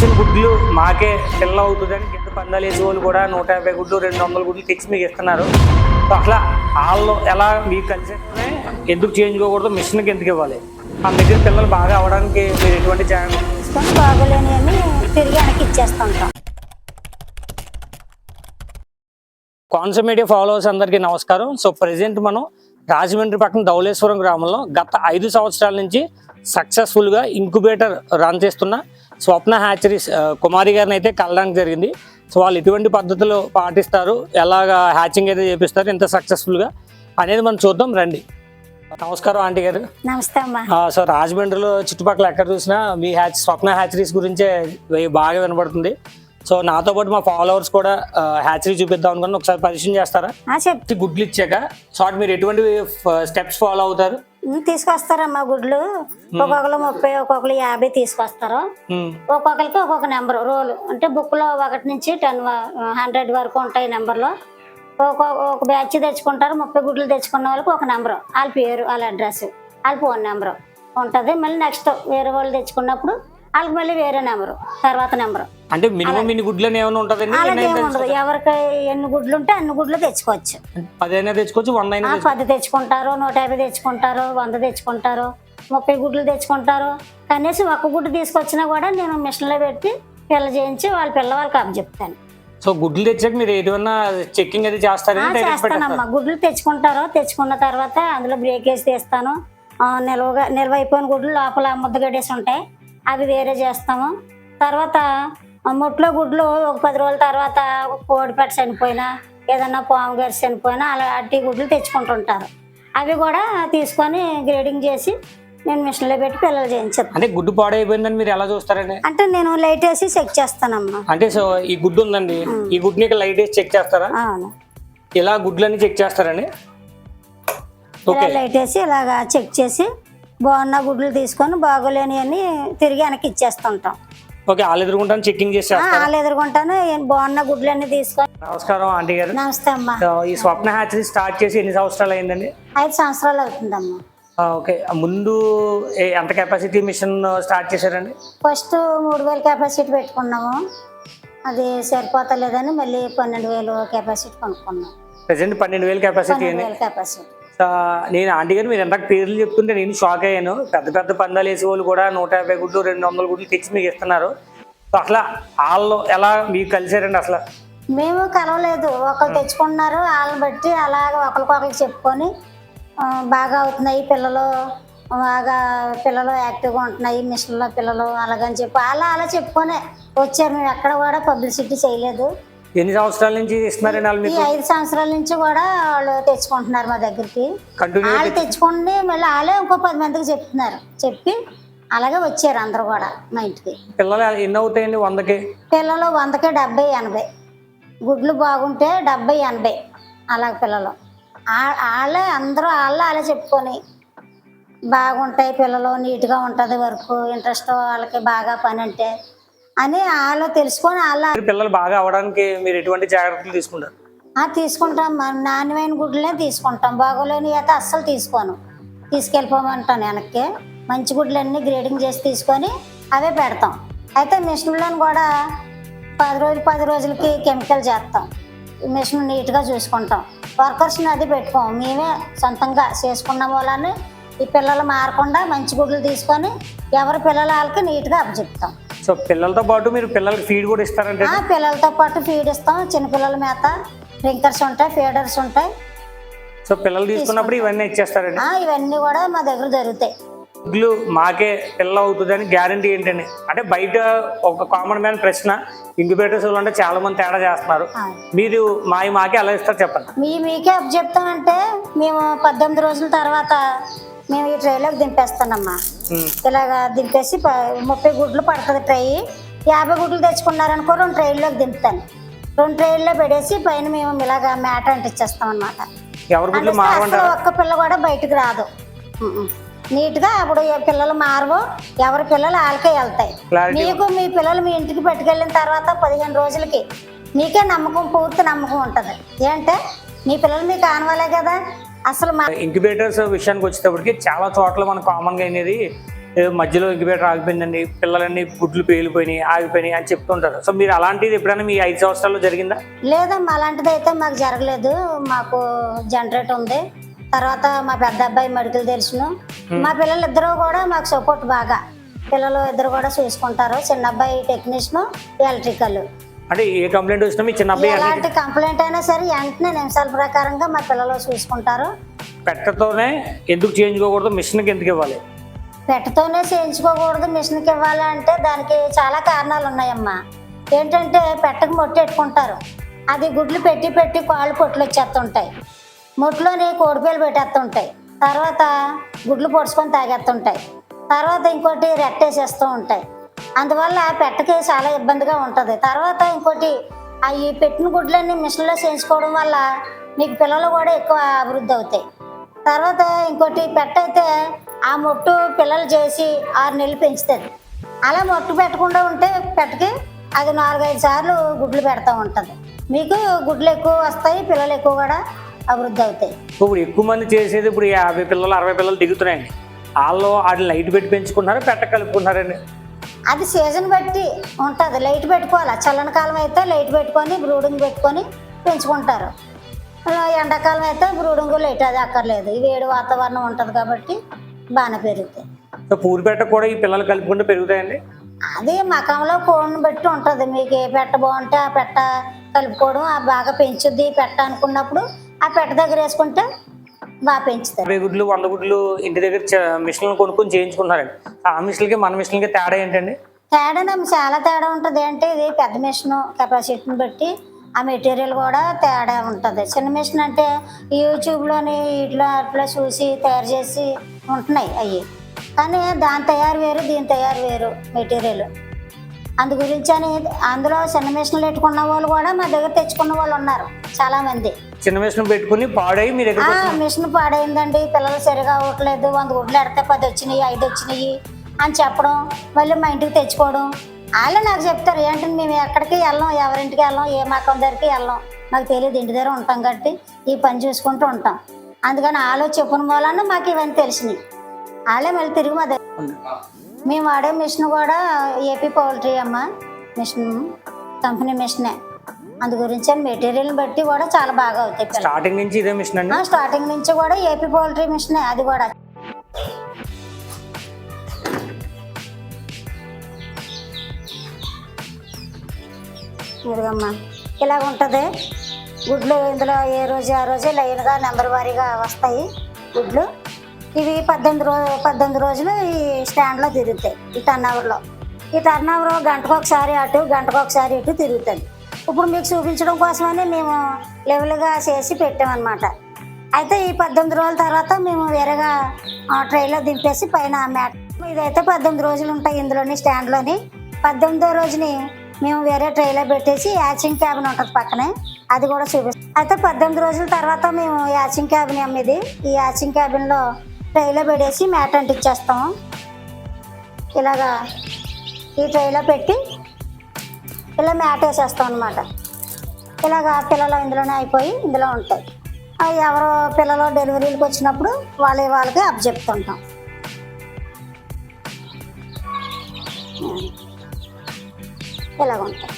తెచ్చిన గుడ్లు మాకే పిల్ల అవుతుందని కింద పందాలు వేసే వాళ్ళు కూడా 150 గుడ్లు 200 గుడ్లు తెచ్చి మీకు ఇస్తున్నారు. సో అట్లా వాళ్ళు ఎలా మీకు కలిసి ఎందుకు చేంజ్ కాకూడదు, మిషన్కి ఎందుకు ఇవ్వాలి, ఆ మిగిలిన పిల్లలు బాగా అవ్వడానికి మీరు ఎటువంటి తీసుకొని బాగోలేని అని తిరిగి వెనక్కి ఇచ్చేస్తుంటాం. కాన్సెప్ట్ మీడియా ఫాలోవర్స్ అందరికీ నమస్కారం. సో ప్రజెంట్ మనం రాజమండ్రి పక్కన ధవళేశ్వరం గ్రామంలో గత 5 సంవత్సరాల నుంచి సక్సెస్ఫుల్గా ఇంక్యుబేటర్ రన్ చేస్తున్న స్వప్న హ్యాచరీస్ కుమారి గారిని అయితే కలడానికి జరిగింది. సో వాళ్ళు ఎటువంటి పద్ధతులు పాటిస్తారు, ఎలాగా హ్యాచింగ్ అయితే చేపిస్తారు ఇంత సక్సెస్ఫుల్గా అనేది మనం చూద్దాం రండి. నమస్కారం ఆంటీ గారు. నమస్తే అమ్మా. సో రాజమండ్రిలో చుట్టుపక్కల ఎక్కడ చూసినా మీ స్వప్న హ్యాచరీస్ గురించే బాగా వినబడుతుంది. సో నాతో పాటు మా ఫాలోవర్స్ కూడా హ్యాచరీ చూపిద్దాం అనుకుని ఒకసారి పరిచయం చేస్తారా? చెప్తే గుడ్లు ఇచ్చాక షార్ట్ మీరు ఎటువంటి స్టెప్స్ ఫాలో అవుతారు? తీసుకొస్తారమ్మా గుడ్లు. ఒక్కొక్కరు 30, ఒక్కొక్కరు 50 తీసుకొస్తారు. ఒక్కొక్కరికి ఒక్కొక్క నెంబర్ రోలు అంటే బుక్ లో 1 నుంచి 100 వరకు ఉంటాయి నెంబర్లో. ఒక బ్యాచ్ తెచ్చుకుంటారు. 30 గుడ్లు తెచ్చుకున్న వాళ్ళకి ఒక నెంబరు, వాళ్ళ పేరు, వాళ్ళ అడ్రస్, వాళ్ళ ఫోన్ నెంబరు ఉంటుంది. మళ్ళీ నెక్స్ట్ వేరే వాళ్ళు తెచ్చుకున్నప్పుడు వాళ్ళకి మళ్ళీ వేరే నెంబరు, తర్వాత నెంబరు. అంటే మినిమం ఇన్ని గుడ్లు ఏమైనా ఉంటుందండి? అలాగే ఏముండదు, ఎవరికి ఎన్ని గుడ్లు ఉంటే అన్ని గుడ్లు తెచ్చుకోవచ్చు. 10 అయినా తెచ్చుకోవచ్చు, 100 అయినా 10 తెచ్చుకుంటారు, 150 తెచ్చుకుంటారు, 100 తెచ్చుకుంటారు, 30 గుడ్లు తెచ్చుకుంటారు. కనీసం 1 గుడ్డు తీసుకొచ్చినా కూడా నేను మిషన్లో పెట్టి పిల్ల చేయించి వాళ్ళ పిల్ల వాళ్ళకి అప్పచెప్తాను. సో గుడ్లు తెచ్చాక మీరు ఏదైనా చెక్కింగ్ అది చేస్తానమ్మా. గుడ్లు తెచ్చుకుంటారు, తెచ్చుకున్న తర్వాత అందులో బ్రేక్ వేసి తీస్తాను. నిల్వ అయిపోయిన గుడ్లు లోపల ముద్దగడేసి ఉంటాయి, అవి వేరే చేస్తాము. తర్వాత ముట్లో గుడ్లు ఒక 10 రోజుల తర్వాత కోడిపెట్ట చనిపోయినా, ఏదన్నా పాము గరిసి చనిపోయినా అలాంటి గుడ్లు తెచ్చుకుంటుంటారు. అవి కూడా తీసుకొని గ్రేడింగ్ చేసి నేను మిషన్లో పెట్టి పిల్లలు చేయించాను. అంటే గుడ్డు పాడైపోయిందని మీరు ఎలా చూస్తారండి? అంటే నేను లైట్ వేసి చెక్ చేస్తానమ్మా. అంటే సో ఈ గుడ్డు ఉందండి, ఈ గుడ్డుని లైట్ వేసి చెక్ చేస్తారా? అవును, ఇలా గుడ్లన్నీ చెక్ చేస్తారండి. లైట్ వేసి ఇలాగా చెక్ చేసి బాగున్న గుడ్లు తీసుకొని బాగోలేని అని తిరిగి వెనక్కి ఇచ్చేస్తుంటాం. ఓకే, వాళ్ళు ఎదుర్కొంటాను చెక్కింగ్ చేసి వాళ్ళు ఎదుర్కొంటాను బాగున్న గుడ్లు అన్ని తీసుకొని. నమస్కారం ఆంటీ గారు. నమస్తే అమ్మా. ఈ స్వప్న హ్యాచరీ స్టార్ట్ చేసి ఎన్ని సంవత్సరాలు అయిందండి? 5 సంవత్సరాలు అవుతుందమ్మా. ఓకే, ముందు ఎంత కెపాసిటీ మిషన్ స్టార్ట్ చేశారండి? ఫస్ట్ 3000 కెపాసిటీ పెట్టుకున్నాము, అది సరిపోతలేదని మళ్ళీ 12,000 కెపాసిటీ కొనుక్కున్నాం. Present 12,000 capacity. నేను ఆంటీ గారు మీరు ఎంత పేర్లు చెప్తుంటే నేను షాక్ అయ్యాను. పెద్ద పెద్ద పందాలు వేసే వాళ్ళు కూడా 150 గుడ్లు 200 గుడ్లు తెచ్చి మీకు ఇస్తున్నారు. సో అసలు వాళ్ళు ఎలా మీకు కలిసారండి? అసలు మేము కలవలేదు, ఒకరు తెచ్చుకుంటున్నారు, వాళ్ళని బట్టి అలాగ ఒకరికొకరికి చెప్పుకొని బాగా అవుతున్నాయి పిల్లలు, బాగా పిల్లలు యాక్టివ్గా ఉంటున్నాయి మిషన్లో పిల్లలు అలాగని చెప్పి అలా చెప్పుకొనే వచ్చారు. మేము ఎక్కడ కూడా పబ్లిసిటీ చేయలేదు. ఎన్ని సంవత్సరాల నుంచి ఇస్తున్నారండి వాళ్ళు మీకు? 5 సంవత్సరాల నుంచి కూడా వాళ్ళు తెచ్చుకుంటున్నారు మా దగ్గరికి. వాళ్ళు తెచ్చుకుంటే మళ్ళీ వాళ్ళే ఇంకో 10 మందికి చెప్తున్నారు, చెప్పి అలాగే వచ్చారు అందరు కూడా మా ఇంటికి. పిల్లలు ఎన్ని అవుతాయండి 100కి? పిల్లలు 100కి 70, 80 గుడ్లు బాగుంటే 70, 80 అలాగ పిల్లలు. వాళ్ళే అందరూ వాళ్ళే చెప్పుకొని బాగుంటాయి పిల్లలు, నీట్గా ఉంటుంది, వర్క్ ఇంట్రెస్ట్ వాళ్ళకి బాగా పని అంటే అని వాళ్ళు తెలుసుకొని పిల్లలు బాగా అవడానికి మీరు ఎటువంటి జాగ్రత్తలు తీసుకుంటారు? తీసుకుంటాం, నాణ్యమైన గుడ్లనే తీసుకుంటాం, బాగోలేని అయితే అస్సలు తీసుకోను, తీసుకెళ్ళిపోమంటాను వెనక్కి. మంచి గుడ్లన్నీ గ్రేడింగ్ చేసి తీసుకొని అవే పెడతాం. అయితే మిషన్లో కూడా 10 రోజులకి కెమికల్ చేస్తాం, మిషన్ నీట్గా చూసుకుంటాం. వర్కర్స్ని అది పెట్టుకోం, మేమే సొంతంగా చేసుకున్న వాళ్ళని ఈ పిల్లలు మారకుండా మంచి గుడ్లు తీసుకొని ఎవరి పిల్లల వాళ్ళకి నీట్గా అప్పచెప్తాం. సో పిల్లలతో పాటు మీరు పిల్లలకి ఫీడ్ కూడా ఇస్తారంటే? పిల్లలతో పాటు ఫీడ్ ఇస్తాం, చిన్నపిల్లల మేత, డ్రింకర్స్ ఉంటాయి, ఫీడర్స్ ఉంటాయి. సో పిల్లలు తీసుకున్నప్పుడు ఇవన్నీ ఇచ్చేస్తారండి? ఇవన్నీ కూడా మా దగ్గర దొరుకుతాయి. గుడ్లు మాకే పిల్ల అవుతుందని గ్యారంటీ ఏంటండి? అంటే బయట ఒక కామన్ మ్యాన్ ప్రశ్న, ఇంక్యుబేటర్స్ అంటే చాలా మంది తేడా చేస్తున్నారు, మీరు మాకే అలా ఇస్తారు చెప్పండి. మీకే అప్ చెప్తామంటే మేము 18 రోజుల తర్వాత మేము ఈ ట్రైలోకి దింపేస్తానమ్మా. ఇలాగా దింపేసి 30 గుడ్లు పడుతుంది ట్రై. 50 గుడ్లు తెచ్చుకున్నారనుకో 2 ట్రైల్లోకి దింపుతాను. 2 ట్రైల్లో పెడేసి పైన మేము ఇలాగా మ్యాట్ అంటిచ్చేస్తాం అనమాట. ఒక్క పిల్ల కూడా బయటకు రాదు, నీట్గా. అప్పుడు పిల్లలు మారవు, ఎవరి పిల్లలు వాళ్ళకే వెళ్తాయి. మీకు మీ పిల్లలు మీ ఇంటికి పట్టుకెళ్ళిన తర్వాత 15 రోజులకి మీకే నమ్మకం, పూర్తి నమ్మకం ఉంటుంది. ఏంటంటే మీ పిల్లలు మీకు ఆనవాలే కదా. అసలు ఇంక్యుబేటర్స్ విషయానికి వచ్చేటప్పటికి చాలా చోట్ల మనకు కామన్గా అనేది ఏదో మధ్యలో ఇంక్యుబేటర్ ఆగిపోయిందండి, పిల్లలన్నీ గుడ్లు పేలిపోయినాయి, ఆగిపోయినాయి అని చెప్తుంటారు. సో మీరు అలాంటిది ఎప్పుడైనా మీ 5 సంవత్సరాల్లో జరిగిందా? లేదమ్మా, అలాంటిది అయితే మాకు జరగలేదు. మాకు జనరేట్ ఉంది. తర్వాత మా పెద్ద అబ్బాయి మెడికల్ తెలుసును. మా పిల్లలు ఇద్దరు కూడా మాకు సపోర్ట్ బాగా. పిల్లలు ఇద్దరు కూడా చూసుకుంటారు. చిన్న అబ్బాయి టెక్నీషియన్, ఎలక్ట్రికల్. అంటే ఏ కంప్లైంట్ వచ్చినా మీ చిన్న అబ్బాయి ఎలాంటి కంప్లైంట్ అయినా సరే వెంటనే నిమిషాల ప్రకారంగా మా పిల్లలు చూసుకుంటారు. పెట్టతోనే ఎందుకు చేయించుకోకూడదు, మిషన్కి ఎందుకు ఇవ్వాలి? పెట్టతోనే చేయించుకోకూడదు, మిషన్కి ఇవ్వాలి అంటే దానికి చాలా కారణాలు ఉన్నాయమ్మా. ఏంటంటే పెట్టకు మొట్టు పెట్టుకుంటారు. అది గుడ్లు పెట్టి పెట్టి కాళ్ళు పొట్లు వచ్చేస్తుంటాయి. మొట్టులోని కోడిపేలు పెట్టేస్తుంటాయి. తర్వాత గుడ్లు పొడుచుకొని తాగేస్తుంటాయి. తర్వాత ఇంకోటి రెట్టేసేస్తూ ఉంటాయి. అందువల్ల పెట్టకి చాలా ఇబ్బందిగా ఉంటుంది. తర్వాత ఇంకోటి ఈ పెట్టిన గుడ్లన్నీ మిషన్లో చేయించుకోవడం వల్ల మీకు పిల్లలు కూడా ఎక్కువ అభివృద్ధి అవుతాయి. తర్వాత ఇంకోటి పెట్ట అయితే ఆ మొట్టు పిల్లలు చేసి 6 నెలలు పెంచుతుంది. అలా మొట్టు పెట్టకుండా ఉంటే పెట్టకి అది 4-5 సార్లు గుడ్లు పెడతా ఉంటుంది. మీకు గుడ్లు ఎక్కువ వస్తాయి, పిల్లలు ఎక్కువ కూడా అభివృద్ధి అవుతాయి. ఇప్పుడు ఎక్కువ మంది చేసేది ఇప్పుడు 50 పిల్లలు 60 పిల్లలు దిగుతున్నాయండి. వాళ్ళు వాటిని లైట్ పెట్టి పెంచుకుంటున్నారా, పెట్ట కలుపుకుంటున్నారండి? అది సీజన్ బట్టి ఉంటుంది. లైట్ పెట్టుకోవాలి. చల్లని కాలం అయితే లైట్ పెట్టుకొని బ్రూడింగ్ పెట్టుకొని పెంచుకుంటారు. ఎండాకాలం అయితే బ్రూడింగ్ లైట్ అది అక్కర్లేదు. ఈ వేడి వాతావరణం ఉంటుంది కాబట్టి బాగానే పెరుగుతాయి. సో పూరి పెట్ట కూడా ఈ పిల్లలు కలుపుకుంటే పెరుగుతాయండి? అది మకంలో కోడిని బట్టి ఉంటుంది. మీకు ఏ పెట్ట బాగుంటే ఆ పెట్ట కలుపుకోవడం బాగా పెంచుద్ది పెట్ట అనుకున్నప్పుడు ఆ పెట్ట దగ్గర వేసుకుంటే బాగా పెంచుతారు. 50 గుడ్లు 100 గుడ్లు ఇంటి దగ్గర మిషన్లు కొనుక్కొని చేయించుకుంటున్నారండి. ఆ మిషన్లకి మన మిషన్లకి తేడా ఏంటండి? తేడా చాలా తేడా ఉంటుంది. అంటే ఇది పెద్ద మిషన్ కెపాసిటీని బట్టి ఆ మెటీరియల్ కూడా తేడా ఉంటుంది. చిన్న మిషన్ అంటే యూట్యూబ్లోని ఇట్లా అట్లా చూసి తయారు చేసి ఉంటున్నాయి అవి. కానీ దాని తయారు వేరు, దీని తయారు వేరు మెటీరియల్. అందు గురించి అని అందులో చిన్న మిషన్లు పెట్టుకున్న వాళ్ళు కూడా మా దగ్గర తెచ్చుకున్న వాళ్ళు ఉన్నారు చాలామంది. చిన్న మిషన్ పెట్టుకుని పాడై మీ దగ్గర మిషన్ పాడైందండి, పిల్లలు సరిగా అవ్వట్లేదు, 100 గుడ్లు ఎడితే 10 వచ్చినాయి 5 వచ్చినాయి అని చెప్పడం, మళ్ళీ మా ఇంటికి తెచ్చుకోవడం. వాళ్ళు నాకు చెప్తారు, ఏంటంటే మేము ఎక్కడికి వెళ్ళాం, ఎవరింటికి వెళ్ళాం, ఏ మకం దగ్గరికి వెళ్ళాం, నాకు తెలియదు, ఇంటి దగ్గర ఉంటాం కాబట్టి ఈ పని చూసుకుంటూ ఉంటాం. అందుకని వాళ్ళు చెప్పిన మూలన మాకు ఇవన్నీ తెలిసినాయి. వాళ్ళే మళ్ళీ తిరిగి మా దగ్గర. మేము వాడే మిషన్ కూడా ఏపీ పౌల్ట్రీ అమ్మ మిషన్, కంపెనీ మిషనే. అందు గురించి మెటీరియల్ బట్టి కూడా చాలా బాగా అవుతాయి. స్టార్టింగ్ నుంచి ఇదే మిషన్ అండి? స్టార్టింగ్ నుంచి కూడా ఏపీ పౌల్ట్రీ మిషనే. అది కూడా ఇదిగమ్మా ఇలాగ ఉంటుంది. గుడ్లు ఇందులో ఏ రోజు ఆ రోజే లైన్గా నెంబర్ వారీగా వస్తాయి గుడ్లు. ఇవి 18 రోజులు ఈ స్టాండ్లో తిరుగుతాయి. ఈ టర్నవర్లో గంటకు ఒకసారి అటు, గంటకు ఒకసారి ఇటు తిరుగుతుంది. ఇప్పుడు మీకు చూపించడం కోసమని మేము లెవెల్గా చేసి పెట్టామన్నమాట. అయితే ఈ 18 రోజుల తర్వాత మేము వేరేగా ట్రైలో దింపేసి పైన మ్యాట్. ఇదైతే 18 రోజులు ఉంటాయి ఇందులోని స్టాండ్లోని. 18వ రోజుని మేము వేరే ట్రైలో పెట్టేసి యాచింగ్ క్యాబిన్ ఉంటుంది పక్కనే, అది కూడా చూపిస్తాం. అయితే 18 రోజుల తర్వాత మేము యాచింగ్ క్యాబిన్ అమ్మేది. ఈ యాచింగ్ క్యాబిన్లో ట్రైలో పెట్టేసి మ్యాట్ అంటిచ్చేస్తాము. ఇలాగా ఈ ట్రైలో పెట్టి ఇలా మ్యాట్ వేసేస్తాం అనమాట. ఇలాగా పిల్లలు ఇందులోనే అయిపోయి ఇందులో ఉంటాయి. ఎవరో పిల్లలు డెలివరీలకు వచ్చినప్పుడు వాళ్ళకి అప్పచెప్తుంటాం. ఇలాగ ఉంటాయి.